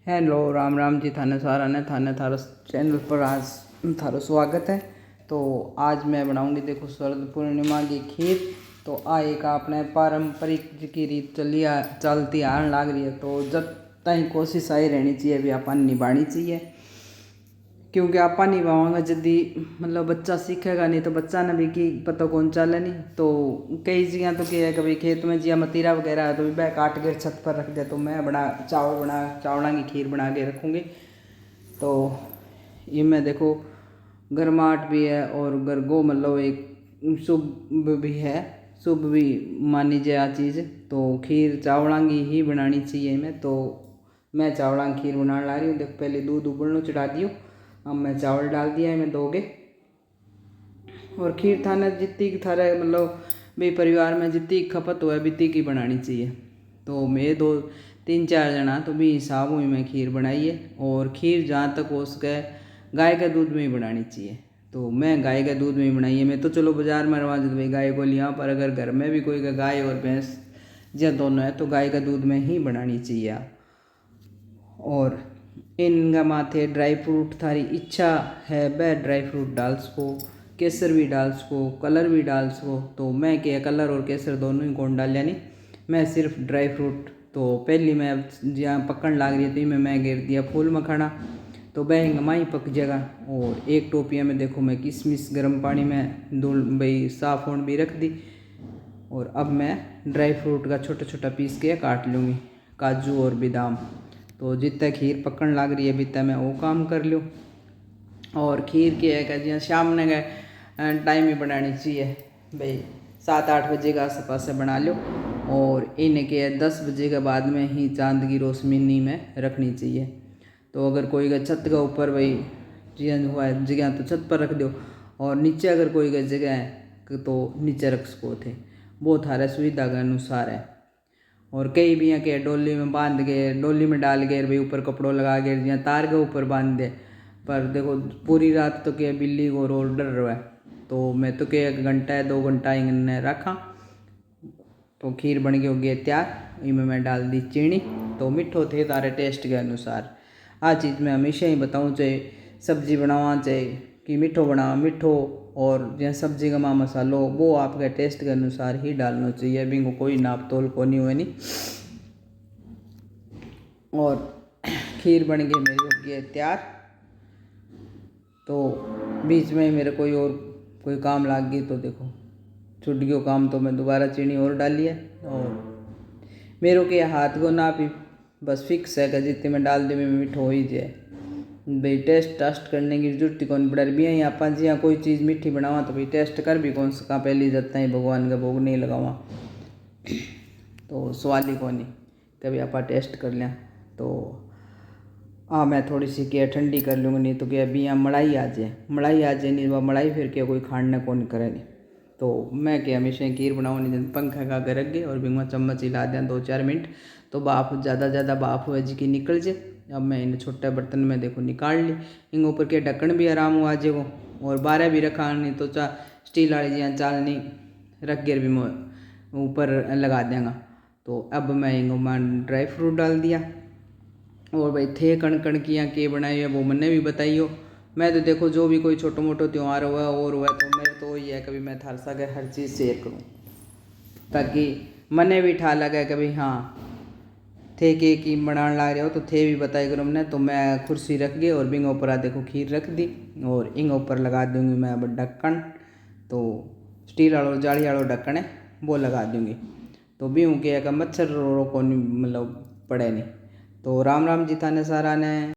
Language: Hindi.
हेलो राम राम जी थाने सारा ने थाने थारो चैनल पर आज थारो स्वागत है। तो आज मैं बनाऊंगी देखो शरद पूर्णिमा की खीर। तो आ एक आपने पारंपरिक की रीत चलती आने लाग रही है। तो जब तक कोशिश आई रहनी चाहिए भी अपन निभानी चाहिए, क्योंकि आपा निभावांगा यदि मतलब बच्चा सीखेगा नहीं तो बच्चा ने भी की पता कौन चले नहीं। तो कई जगह तो क्या है कभी खेत में जिया मतीरा वगैरह है तो भी वह काट के छत पर रख दे। तो मैं चावल की खीर बना के रखूँगी। तो इनमें देखो गर्माहट भी है और गो मतलब एक शुभ भी है, शुभ भी मानी जाए आ चीज़। तो खीर चावलों की ही बनानी चाहिए इनमें। तो मैं चावलों की खीर बनाने ला रही हूँ। देखो पहले दूध उबलने चढ़ा दियो, अब मैं चावल डाल दिया है मैं दोगे। और खीर थाने जितनी की थारे मतलब भाई परिवार में जितनी खपत हो बितनी की बनानी चाहिए। तो मैं 2-3-4 जना तो भी हिसाब हुई मैं खीर बनाई है। और खीर जहाँ तक हो सके गाय के दूध में ही बनानी चाहिए। तो मैं गाय के दूध में ही बनाई है। मैं तो चलो बाजार में रवा भाई गाय को लिया, पर अगर घर में भी कोई गाय और भैंस या दोनों है तो गाय का दूध में ही बनानी चाहिए। और इनका माथे ड्राई फ्रूट थारी इच्छा है वह ड्राई फ्रूट डाल सको, केसर भी डाल सको, कलर भी डाल सको। तो मैं क्या कलर और केसर दोनों ही कौन डाल यानी मैं सिर्फ ड्राई फ्रूट। तो पहली मैं जहाँ पकड़ लाग रही थी मैं गिर दिया फूल मखाना। तो वह माई पक जाएगा। और एक टोपिया में देखो मैं किशमिश गर्म पानी में धुल भाई साफ होने भी रख दी। और अब मैं ड्राई फ्रूट का छोटा छोटा पीस के काट लूँगी, काजू और बादाम। तो जितना खीर पकड़ लाग रही है बितना मैं वो काम कर लूँ। और खीर के है जिया शाम ने टाइम ही बनानी चाहिए भाई 7-8 बजे का आस पास बना लो। और इन्हें के 10 बजे के बाद में ही चांद की रोशनी में रखनी चाहिए। तो अगर कोई का छत के ऊपर भाई जिया हुआ है जगह तो छत पर रख दो, और नीचे अगर कोई का जगह है तो नीचे रख सको थे। वो थारे सुविधा के अनुसार है। और कई भी यहाँ के डोली में बांध के डोली में डाल के भाई ऊपर कपड़ों लगा के या तार के ऊपर बांध दे। पर देखो पूरी रात तो क्या बिल्ली को रोल डर रहा है। तो मैं तो क्या 1 घंटा या 2 घंटा इन्हें रखा। तो खीर बन गई होगी तैयार। इनमें मैं डाल दी चीनी। तो मिठो थे तारे टेस्ट के अनुसार। आ चीज़ मैं हमेशा ही बताऊँ चाहे सब्जी बनावा चाहे कि मिठो बनावा मिठो। और जहाँ सब्जी का मसालो वो आपके टेस्ट के अनुसार ही डालना चाहिए, बिंगो कोई नाप तोल को नहीं हुए नहीं। और खीर बन गई मेरी होगी है तैयार। तो बीच में मेरे कोई काम लाग गई तो देखो छूट गयो काम, तो मैं दोबारा चीनी और डाली है। और मेरे के हाथ को ना भी बस फिक्स है कि जितने में डाल दे में मीठो हो ही जाए भाई। टेस्ट करने की जरूरत कौन पड़ा भी है। अपन जी कोई चीज़ मीठी बनावा तो भाई टेस्ट कर भी कौन सका पहली जत्ता ही भगवान का भोग नहीं लगावा। तो सवाल ही कौन नहीं कभी आप टेस्ट कर लिया। तो मैं थोड़ी सी क्या ठंडी कर लूँगी, नहीं तो क्या अभी यहाँ मलाई आ जाए नहीं वह मलाई फिर क्या कोई खाने को नहीं करे नहीं। तो मैं क्या हमेशा खीर बनाऊँ नहीं पंखा का के रख गए और बिंगवा चम्मच हिला दिया 2-4 मिनट। तो बाप ज़्यादा बाप हुआ जी की निकल जाए। अब मैं इन छोटे बर्तन में देखो निकाल ली। इन ऊपर के ढक्कन भी आराम हुआ जाएगो। और 12 भी रखा नहीं तो स्टील वाली जी चालनी रख गिर भी मैं ऊपर लगा देंगा। तो अब मैं इनको ड्राई फ्रूट डाल दिया। और भाई थे कण कण की यहाँ के बनाई है वो मैंने भी बताइयो। मैं तो देखो जो भी कोई छोटो मोटो त्यौहार हुआ और हुआ तो मेरे तो ये है कभी मैं थार सा हर चीज़ शेयर करूँ ताकि मने भी ठा लगे कभी हाँ थे के बनाने ला रहे हो तो थे भी बताई करो हमने। तो मैं कुर्सी रख गई और बिंग ऊपर देखो खीर रख दी और इंग ऊपर लगा दूंगी मैं अब ढक्कन। तो स्टील वालों जाली वालों ढक्कन है वो लगा दूंगी। तो भी हूँ कि मच्छर को मतलब पड़े नहीं। तो राम राम जी थाने सारा ने।